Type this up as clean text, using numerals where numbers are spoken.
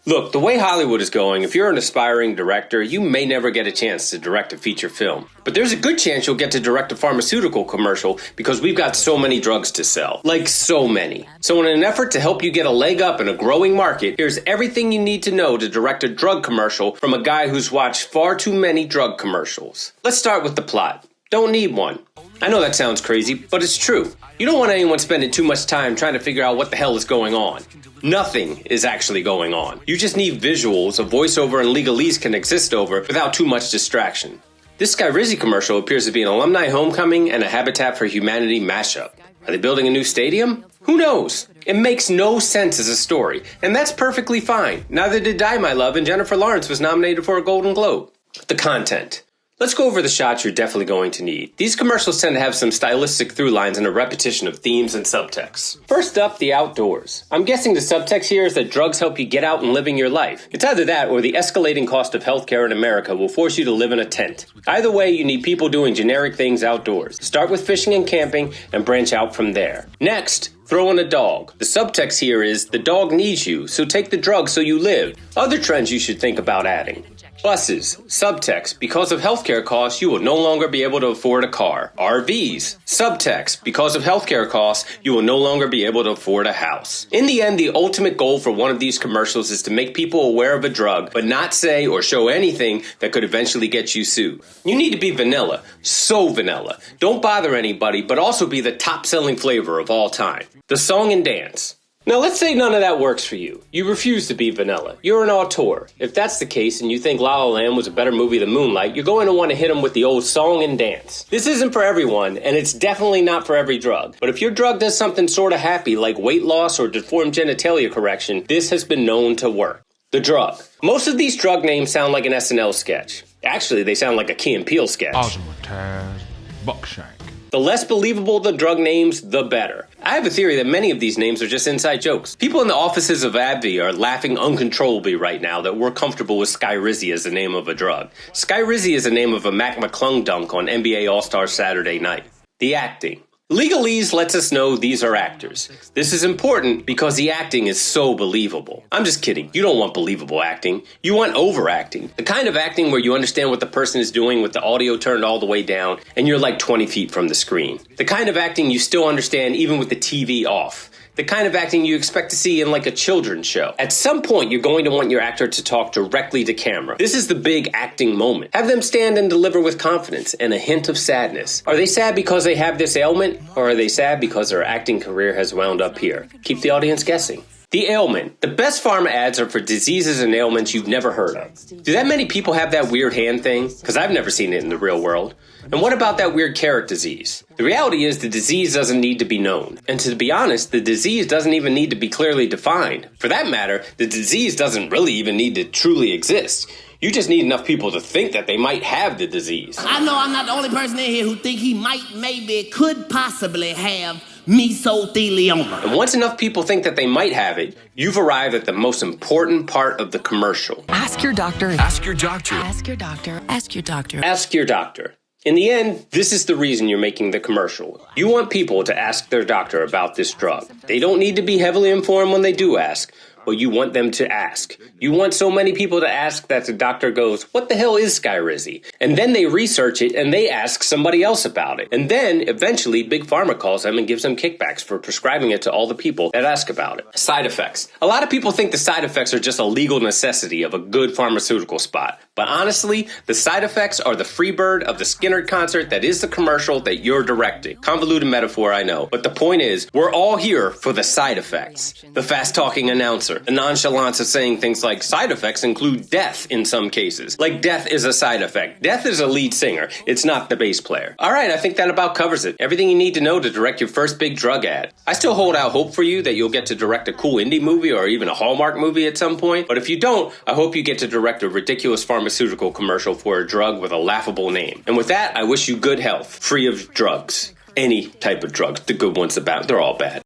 Look, the way Hollywood is going, if you're an aspiring director, you may never get a chance to direct a feature film. But there's a good chance you'll get to direct a pharmaceutical commercial because we've got so many drugs to sell. Like, so many. So in an effort to help you get a leg up in a growing market, here's everything you need to know to direct a drug commercial from a guy who's watched far too many drug commercials. Let's start with the plot. Don't need one. I know that sounds crazy, but it's true. You don't want anyone spending too much time trying to figure out what the hell is going on. Nothing is actually going on. You just need visuals a voiceover and legalese can exist over without too much distraction. This Skyrizi commercial appears to be an alumni homecoming and a Habitat for Humanity mashup. Are they building a new stadium? Who knows? It makes no sense as a story, and that's perfectly fine. Neither did Die My Love, and Jennifer Lawrence was nominated for a Golden Globe. The content. Let's go over the shots you're definitely going to need. These commercials tend to have some stylistic through lines and a repetition of themes and subtexts. First up, the outdoors. I'm guessing the subtext here is that drugs help you get out and living your life. It's either that or the escalating cost of healthcare in America will force you to live in a tent. Either way, you need people doing generic things outdoors. Start with fishing and camping and branch out from there. Next, throw in a dog. The subtext here is the dog needs you, so take the drug so you live. Other trends you should think about adding. Buses. Subtext. Because of healthcare costs, you will no longer be able to afford a car. RVs. Subtext. Because of healthcare costs, you will no longer be able to afford a house. In the end, the ultimate goal for one of these commercials is to make people aware of a drug, but not say or show anything that could eventually get you sued. You need to be vanilla. So vanilla. Don't bother anybody, but also be the top-selling flavor of all time. The song and dance. Now let's say none of that works for you. You refuse to be vanilla. You're an auteur. If that's the case and you think La La Land was a better movie than Moonlight, you're going to want to hit them with the old song and dance. This isn't for everyone, and it's definitely not for every drug. But if your drug does something sort of happy like weight loss or deformed genitalia correction, this has been known to work. The drug. Most of these drug names sound like an SNL sketch. Actually, they sound like a Key and Peele sketch. Osmontaz, Buckshank. The less believable the drug names, the better. I have a theory that many of these names are just inside jokes. People in the offices of AbbVie are laughing uncontrollably right now that we're comfortable with Skyrizi as the name of a drug. Skyrizi is the name of a Mac McClung dunk on NBA All-Star Saturday night. The acting. Legalese lets us know these are actors. This is important because the acting is so believable. I'm just kidding. You don't want believable acting. You want overacting. The kind of acting where you understand what the person is doing with the audio turned all the way down and you're like 20 feet from the screen. The kind of acting you still understand even with the TV off. The kind of acting you expect to see in like a children's show. At some point, you're going to want your actor to talk directly to camera. This is the big acting moment. Have them stand and deliver with confidence and a hint of sadness. Are they sad because they have this ailment, or are they sad because their acting career has wound up here? Keep the audience guessing. The ailment. The best pharma ads are for diseases and ailments you've never heard of. Do that many people have that weird hand thing? Because I've never seen it in the real world. And what about that weird carrot disease? The reality is the disease doesn't need to be known. And to be honest, the disease doesn't even need to be clearly defined. For that matter, the disease doesn't really even need to truly exist. You just need enough people to think that they might have the disease. I know I'm not the only person in here who think he might, maybe, could possibly have mesothelioma. And once enough people think that they might have it, you've arrived at the most important part of the commercial. Ask your doctor. Ask your doctor. Ask your doctor. Ask your doctor. Ask your doctor. In the end, this is the reason you're making the commercial. You want people to ask their doctor about this drug. They don't need to be heavily informed when they do ask, but you want them to ask. You want so many people to ask that the doctor goes, what the hell is Skyrizi? And then they research it and they ask somebody else about it. And then, eventually, Big Pharma calls them and gives them kickbacks for prescribing it to all the people that ask about it. Side effects. A lot of people think the side effects are just a legal necessity of a good pharmaceutical spot. But honestly, the side effects are the Freebird of the Skinner concert that is the commercial that you're directing. Convoluted metaphor, I know. But the point is, we're all here for the side effects. The fast-talking announcer. The nonchalance of saying things like side effects include death in some cases. Like death is a side effect. Death is a lead singer. It's not the bass player. All right, I think that about covers it. Everything you need to know to direct your first big drug ad. I still hold out hope for you that you'll get to direct a cool indie movie or even a Hallmark movie at some point. But if you don't, I hope you get to direct a ridiculous pharmaceutical commercial for a drug with a laughable name. And with that, I wish you good health, free of drugs. Any type of drugs. The good ones, the bad, they're all bad.